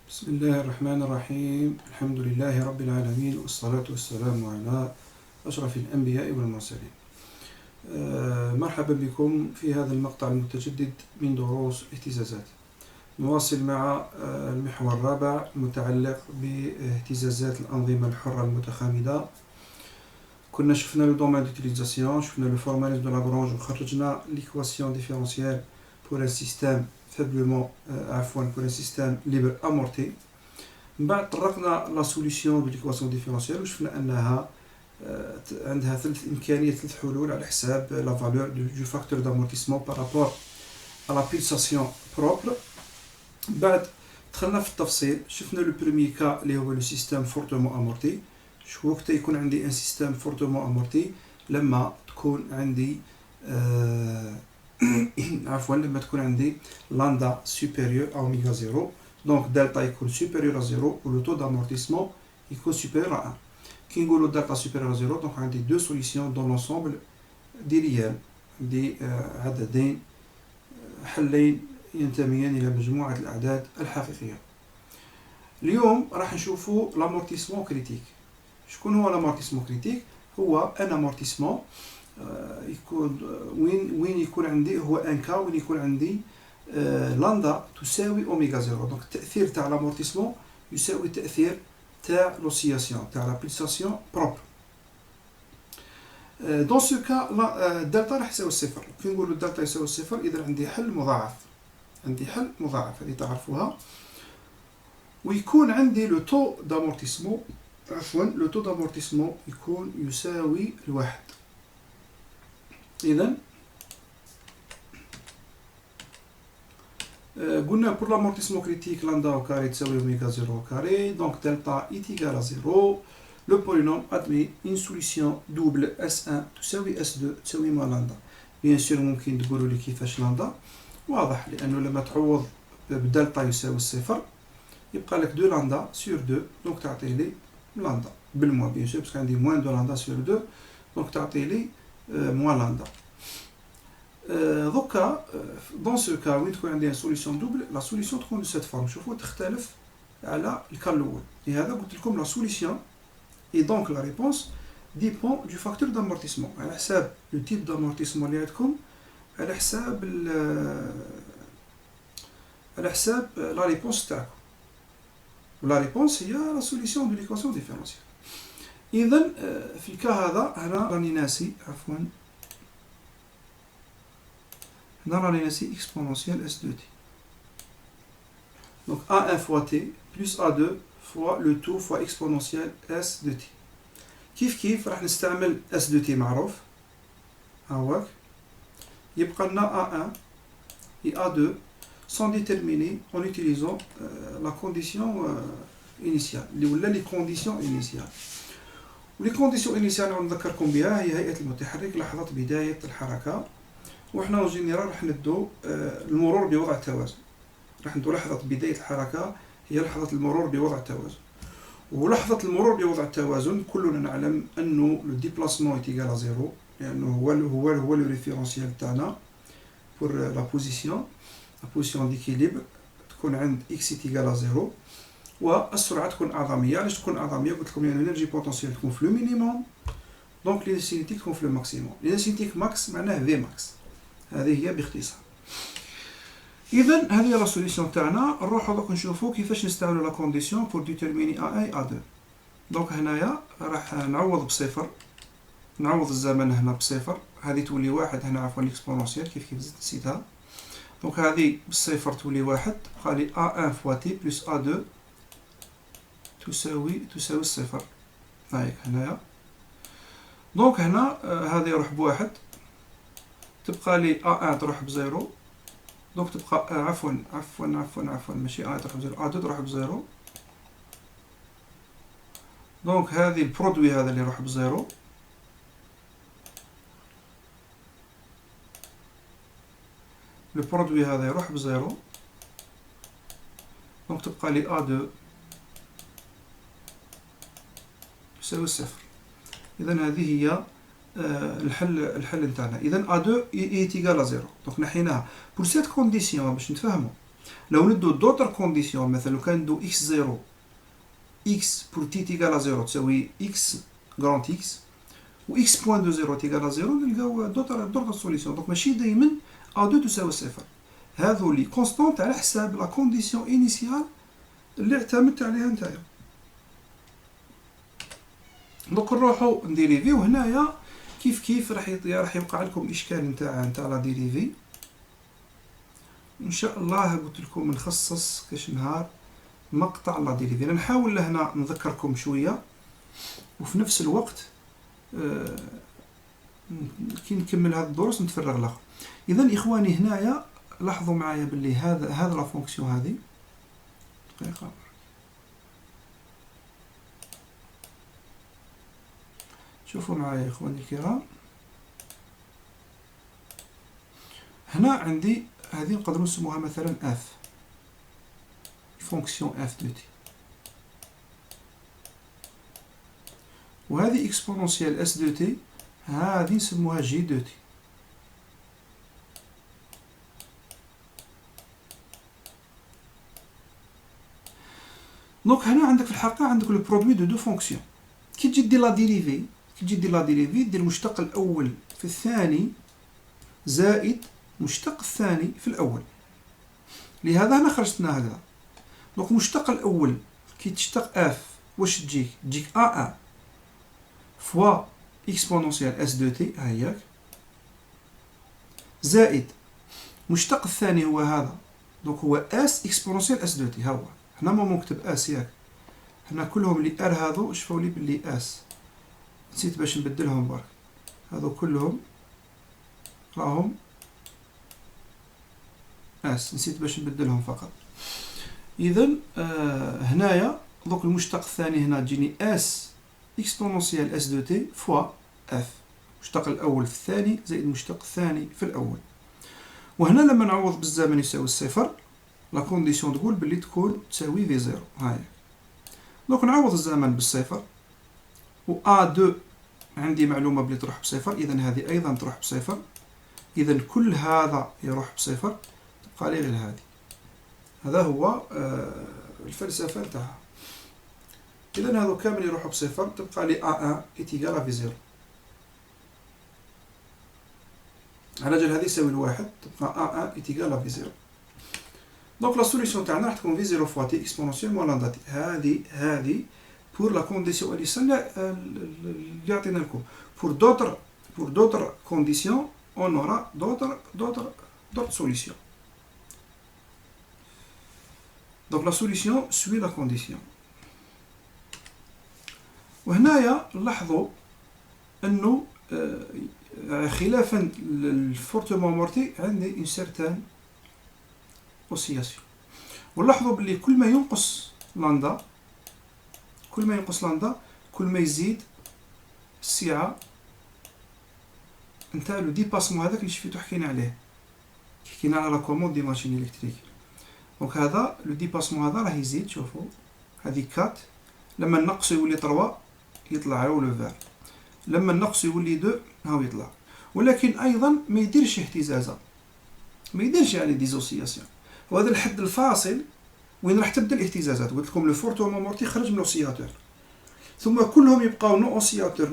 بسم الله الرحمن الرحيم. الحمد لله رب العالمين، والصلاة والسلام على أشرف الأنبياء والمرسلين. مرحبا بكم في هذا المقطع المتجدد من دروس اهتزازات. نواصل مع المحور الرابع المتعلق باهتزازات الأنظمة الحرة المتخامدة. كنا شفنا لو دومين ديوتيليزاسيون، شفنا لو فورماليزم دو لاغرانج، وخرجنا ليكواسيون ديفيرونسيال pour un système pour un système libre amorti. من بعد طرقنا لا سوليسيون دو ليكواسيون ديفيرونسيال وشفنا انها عندها ثلاث حلول على حساب لا فالور دو فاكتور دامورتيسمون بارابور à la pulsation propre. بعد دخلنا في التفصيل، شفنا لو بروميي كا اللي هو لو سيستيم فورتومون امورتي. شو وقت يكون عندي ان سيستيم فورتومون امورتي؟ لما تكون عندي لما تكون عندي لاندا سوبيريور à اوميغا زيرو، دونك دلتا يكون سوبيريور à زيرو و لو تو دامورتيسمون يكون سوبيريور à 1. كي نقولوا دلتا سوبيريور à زيرو، دونك عندي دو سوليسيون دون لونسومبل دي ريال، دي عددين حلين ينتميان الى مجموعة الاعداد الحقيقية. اليوم راح نشوفوا لامورتيسمون كريتيك. شكون هو لامورتيسمون كريتيك؟ هو ان امورتيسمون يكون وين يكون عندي هو ان كا وين يكون عندي لاندا تساوي اوميغا زيرو. دونك التاثير تاع لامورتيسمون يساوي التاثير تاع لوسياسيون تاع لا بولساسيون بروبر. دون سو كا الدلتا راح يساوي الصفر. كي نقولوا الدلتا يساوي الصفر، اذا عندي حل مضاعف، هذه تعرفوها، ويكون عندي لو تو دامورتيسمون، لو تو دامورتيسمون يكون يساوي الواحد. إذن قلنا pour l'amortissement critique lambda au carré تساوي اوميغا زيرو au carré، donc delta est égal à 0. Le polynôme admet une solution double S1 تساوي S2 تساوي ما لامدا. بيان سور ممكن تقولوا لي كيفاش لامدا، واضح، لأنه لما تعوض بدلتا يساوي الصفر يبقى لك 2 لامدا سور 2، دونك تعطي لي لامدا بالموا، بيان سور باسكو عندي موان 2 لامدا سور 2، دونك تعطي لي موان لامدا. دوكا دون سو كا وين تكون عندي سوليسيون دوبل، لا سوليسيون تكون دو سيت فورم. شوفوا تختلف على الكا الاول. لهذا قلت لكم لا سوليسيون اي دونك لا ريبونس ديبون دو فاكتور دامورتيسمون، على حساب لو تيب دامورتيسمون اللي عندكم، على حساب لا ريبونس تاعكم. ولا ريبونس هي لا سوليسيون دو ليكواسيون ديفيرونسيال. اذا في الكا هذا هنا راني ناسي، هنا راني ناسي exponentielle S2 t. Donc A1 fois t plus A2 fois le tout fois exponentielle S2 t. كيف راح نستعمل S2 t معروف، هاوك. يبقى لنا A1 et A2 sont déterminés en utilisant la condition initiale اللي ولا لي كونديسيون initiales. ولي كونديسيون initiales نذكركم بها هي هيئة المتحرك لحظة بداية الحركة. وحنا اون جينيرال راح ندو المرور بوضع التوازن، راح ندو لحظة بداية الحركة هي لحظة المرور بوضع التوازن. ولحظة المرور بوضع التوازن كلنا نعلم انه لو ديبلاسمون ايتيغال زيرو، لانه هو لو ريفيرونسيال تاعنا بور لا بوزيسيون ديكيليبر تكون عند اكس ايتيغال زيرو، والسرعة تكون أعظمية. علاش تكون أعظمية؟ قلت لكم لأن الانرجي بوتونسيال تكون في لو مينيموم، دونك لينسينيتيك تكون في لو ماكسيموم. لينسينيتيك ماكس معناه في ماكس، هذه هي باختصار. اذا هذه هي لا سوليسيون تاعنا. نروحو دوك نشوفو كيفاش نستعملو لا كونديسيون بور ديتيرميني A1 A2. دونك هنايا راح نعوض بصفر، نعوض الزمن هنا بصفر، هذه تولي واحد هنا، عفوا الاكسبونونسيال كيف نسيتها. دونك هذه بالصفر تولي واحد، بقى لي A1 فوا تي بلس A2 تساوي الصفر. هايك هنايا. دونك هنا هذه يروح بواحد، تبقى لي A1 تروح بزيرو، دونك تبقى عفوا ماشي A1 تروح بزيرو، A2 تروح بزيرو. دونك هذه البرودوي هذا اللي يروح بزيرو، البرودوي هذا يروح بزيرو، دونك تبقى لي A2 يساوي الصفر. إذا هذه هي الحل نتاعنا. اذا A2 est égal à 0. دونك نحيناها بور سيت كونديسيون باش نتفاهموا. لو ندو دوتر كونديسيون مثلا لو كان ندو اكس زيرو اكس بور تي تيغال زيرو تساوي اكس غرانت اكس و اكس بوان دو زيرو تيغال زيرو نلقاو دوتر سوليسيون. دونك ماشي دايما ا دو تساوي صفر، هذو لي كونستونت على حساب لا كونديسيون انيسيال اللي اعتمدت عليها نتايا. دونك نروحو نديريفيو هنايا كيف راح يوقع لكم الاشكال نتاع لا ديريفي. ان شاء الله قلت لكم نخصص كاش نهار مقطع لا ديريفي. نحاول لهنا نذكركم شويه وفي نفس الوقت كي نكمل هذا الدروس نتفرغ له. اذا اخواني هنايا لاحظوا معايا باللي هذا لا فونكسيون هذه دقيقه، شوفوا معايا يا اخواني الكرام. هنا عندي هذه نقدروا نسموها مثلا اف، فونكسيون اف دو تي، وهذه اكسبونونسيال اس دو تي هذه نسموها جي دو تي. دونك هنا عندك في الحقيقه عندك لو برودوي دو فونكسيون. كي تجي دير لا ديريفي دير المشتق الاول في الثاني زائد مشتق الثاني في الاول، لهذا هنا خرجتنا هكذا. دونك المشتق الاول كي تشتق اف واش تجيك ا فوا اكسبونونسيال اس دو تي هاياك، زائد مشتق الثاني هو هذا، دونك هو اس اكسبونونسيال اس دو تي. ها هو هنا ما نكتب اس ياك، هنا كلهم اللي ار هذو شفاو لي باللي اس، نسيت باش نبدلهم برك، هذو كلهم راهم اس، نسيت باش نبدلهم فقط. اذا هنايا دوك المشتق الثاني هنا تجيني اس اكسبونونسيال اس دو تي فوا اف، المشتق الاول في الثاني زائد المشتق الثاني في الاول. وهنا لما نعوض بالزمن يساوي الصفر، لا كونديسيون تقول باللي تكون تساوي في زيرو. هاي دونك نعوض الزمن بالصفر، و ا2 عندي معلومه بلي تروح بصفر، اذا هذه ايضا تروح بصفر، اذا كل هذا يروح بصفر، تبقى لي غير هذه. هذا هو الفلسفه نتاعها. اذا هذو كامل يروحوا بصفر، تبقى لي ا1 ايتيغال في زيرو، على جال هذه يساوي الواحد، تبقى ا1 ايتيغال في زيرو. دونك لا سوليسيون تاعنا راح تكون في زيرو فوا تي اكسبونونسيال موان لامدا تي. هذه بور لا كونديسيون اللي عطينا لكم. pour d'autres conditions on aura d'autres solutions. Donc la solution suit la condition. وهنايا نلاحظوا انه خلافا للفورتمون مورتي عندي une certaine oscillation. ونلاحظوا باللي كل ما ينقص لاندا كل ما يزيد السعة نتاع لو ديباسمون هذاك اللي شفتو حكينا عليه، حكينا على لا كوموند دي ماشين الكتريك. دونك هذا لو ديباسمون هذا راه يزيد، شوفوا هذه 4، لما نقص يولي 3 يطلع هو لو فير، لما نقص يولي 2 هاو يطلع. ولكن ايضا ما يديرش اهتزازه، ما يديرش يعني ديزوسياسيون، وهذا الحد الفاصل وين راح تبدا الاهتزازات. قلت لكم لو فورتومون مورتي خرج من الاوسياتور، ثم كلهم يبقاو نو اوسياتور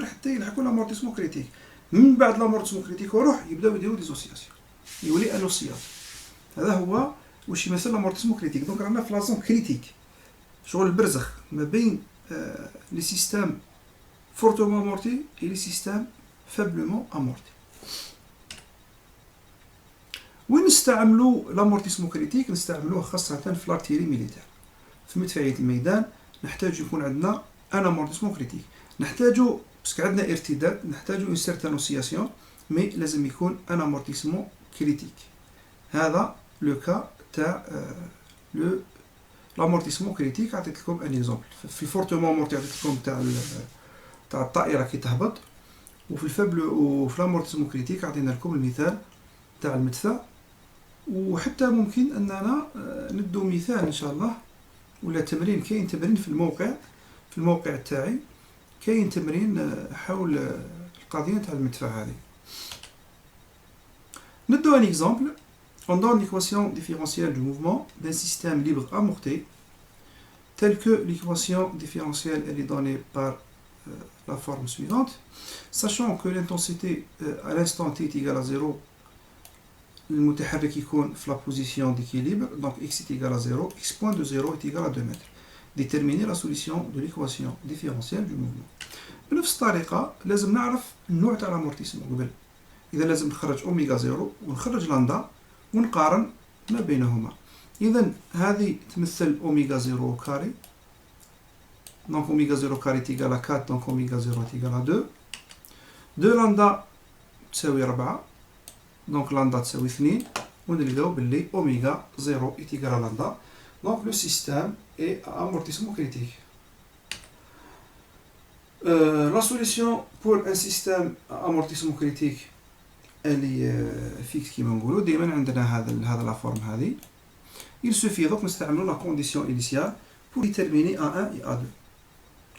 حتى يلحقوا لامورتيسمون كريتيك. من بعد لامورتيسمون كريتيك وروح يبداو يديروا ديزوسياسيون، يولي ان اوسياتور. هذا هو واش يمثل لامورتيسمون كريتيك. دونك رانا في لازون كريتيك، شغل البرزخ ما بين لي سيستيم فورتومون امورتي et لي سيستيم فابلومون امورتي. وين نستعملوا لامورتيسمون كريتيك؟ نستعملوه خاصة في لارتيري ميليتير، في مدفعية الميدان. نحتاج يكون عندنا ان امورتيسمون كريتيك، نحتاجو باسكو عندنا ارتداد، نحتاجو اون سيرتان اوسياسيون، مي لازم يكون ان امورتيسمون كريتيك. هذا لو كا تاع لو لامورتيسمون كريتيك. عطيت لكم ان اكزومبل في الفورتومون مورتي، عطيت لكم تاع الطائره كي تهبط، وفي الفابلو وفي لامورتيسمون كريتيك عطينا لكم المثال تاع المدفع. وحتى ممكن اننا ندو مثال ان شاء الله ولا تمرين، كاين تمرين في الموقع تاعي، كاين تمرين حول القضيه تاع المدفع هذه. ندو ان اكزومبل On donne l'équation différentielle du mouvement d'un système libre amorti, tel que l'équation différentielle elle est donnée par la forme suivante. Sachant que l'intensité à l'instant t est égale à 0, المتحرك يكون في la position d'équilibre, donc x est égal à 0, x point de 0 est égal à 2 mètres. Déterminer la solution de l'équation différentielle du mouvement. بنفس الطريقة لازم نعرف النوع تاع الامورتيسمون قبل. إذا لازم نخرج أوميغا 0 ونخرج لندا ونقارن ما بينهما. إذا هذه تمثل أوميغا 0 كاري. Donc أوميغا 0 كاري تيغال 4, donc أوميغا 0 تيغال 2. 2 لندا تساوي 4. Donc lambda تساوي 2 ونلقاو باللي اوميغا 0 est égal à lambda. Donc le système est à amortissement critique. La solution pour un système à amortissement critique elle est fixe كيما نقولوا دائما عندنا هذا لا فورم هذه. Il suffit donc نستعملوا la condition initiale pour déterminer A1 et A2.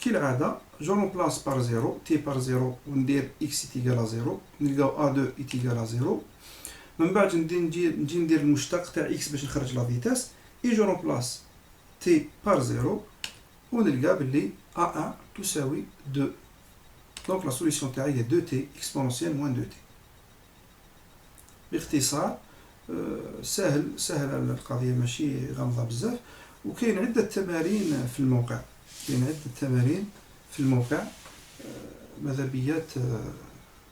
كالعادة je remplace par 0 t par 0 وندير x est égal à 0 نلقاو A2 est égal à 0. من بعد نجي ندير المشتق تاع x باش نخرج لا فيتاس اي جو رومبلاس تي بار 0 ونلقى باللي A1 تساوي 2. دونك لا سوليسيون تاعي هي 2 تي اكسبونونسيال موان 2 تي. باختصار سهل القضية ماشي غامضة بزاف. وكاين عدة تمارين في الموقع ماذا بيا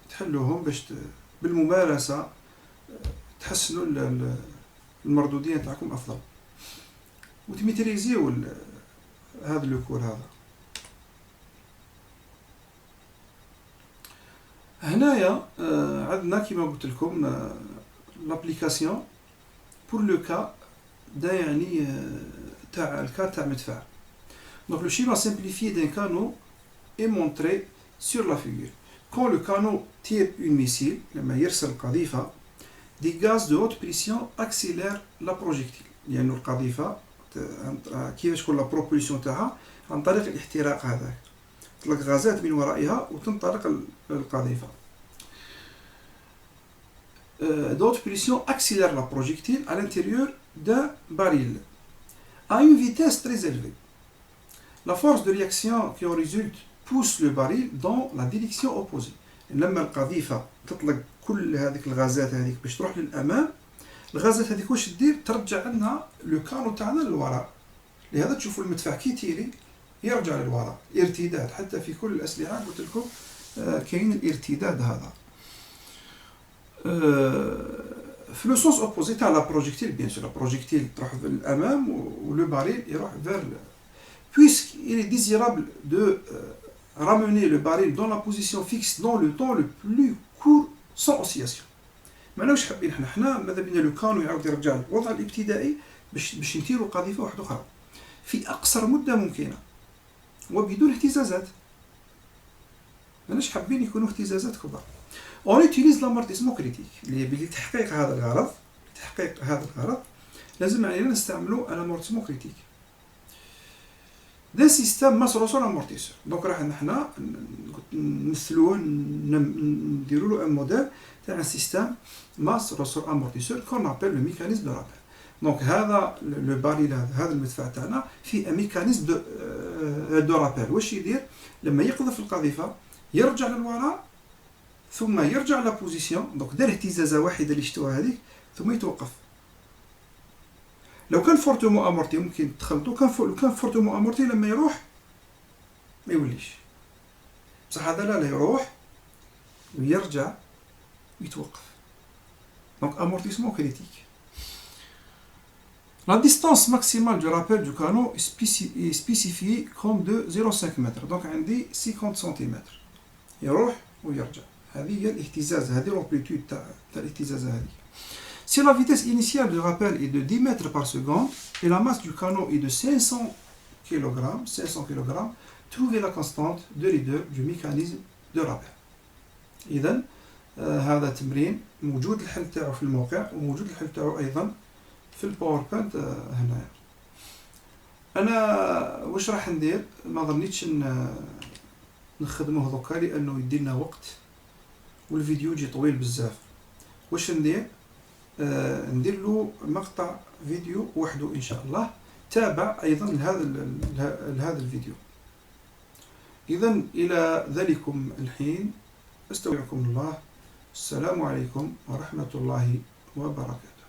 تحلوهم باش بالممارسة تحسنوا المردودية تاعكم أفضل وتميتريزيو هذا لو كور هذا. هنايا عندنا كما قلت لكم لابليكاسيون بور لو كا دا يعني تاع الكا تاع مدفع. Donc le schéma simplifié d'un canot est montré sur la figure. Quand le canot tire une missile, لما يرسل قذيفة, des gaz de haute pression accélèrent la projectile. لأن يعني القذيفة كيفاش تكون لا بروبولسيون تاعها عن طريق الاحتراق هذاك. تطلق غازات من ورائها وتنطلق القذيفة. De haute pression accélère la projectile à l'intérieur d'un baril à une vitesse très élevée. La force de réaction qui en résulte pousse le baril dans la direction opposée. لما القذيفة تطلق كل هذيك الغازات هذيك باش تروح للأمام, الغازات هذيك واش دير ترجع لنا لو كانو تاعنا للوراء. لهذا تشوفوا المدفع كي تيري يرجع للوراء. ارتداد حتى في كل الأسلحة قلت لكم كاين الارتداد هذا. في لو سونس اوبوزي تاع لا بروجيكتيل بيان سور لا بروجيكتيل تروح للأمام ولو باريل يروح فير. Puisqu'il est désirable de ramener le baril dans la position fixe dans le temps le plus court sans oscillation. معناش حابين حنا ماذا بينا لو كانو يعاود يرجع للوضع الابتدائي باش نثيروا قذيفه واحده اخرى في اقصر مده ممكنه وبدون اهتزازات. ماناش حابين يكونوا اهتزازات كبار. On utilise l'amortissement critique لتحقيق هذا الغرض لازم علينا نستعملوا الامورتيسمون كريتيك. ده سيستم مصر sur amortisseur. دونك راح نحنا نمثلوه نديروا له ان موديل تاع ان سيستم مصر sur amortisseur qu'on appelle le mécanisme de rappel. دونك هذا لو باريل هذا المدفع تاعنا فيه ان ميكانيزم دو رابيل. واش يدير لما يقذف القذيفه يرجع للوراء ثم يرجع لا بوزيسيون. دونك دار اهتزازه واحده اللي شفتوها هذيك ثم يتوقف. لو كان فورتومون امورتي ممكن تخلطو. كان فورتومون امورتي لما يروح ما يوليش. بصح هذا لا يروح ويرجع ويتوقف. دونك امورتيسمون كريتيك. La distance maximale du rappel du canot est spécifiée comme de 0,5 mètres. Donc عندي 50 سنتيمتر يروح ويرجع. هذه هي الاهتزاز. هذه l'amplitude تاع الاهتزاز هذه. Si la vitesse initiale du rappel est de 10 mètres par seconde et la masse du canot est de 500 kg, trouvez la constante de leader du mécanisme de rappel. إذن هذا تمرين موجود الحل تاعو في الموقع وموجود الحل تاعو أيضا في الباوربوينت هنا. أنا واش راح ندير ما ظنيتش نخدموه دوكا لأنه يدينا وقت والفيديو يجي طويل بزاف. واش ندير ندير له مقطع فيديو وحده إن شاء الله تابع أيضا لهذا الفيديو. إذا إلى ذلكم الحين أستودعكم الله. السلام عليكم ورحمة الله وبركاته.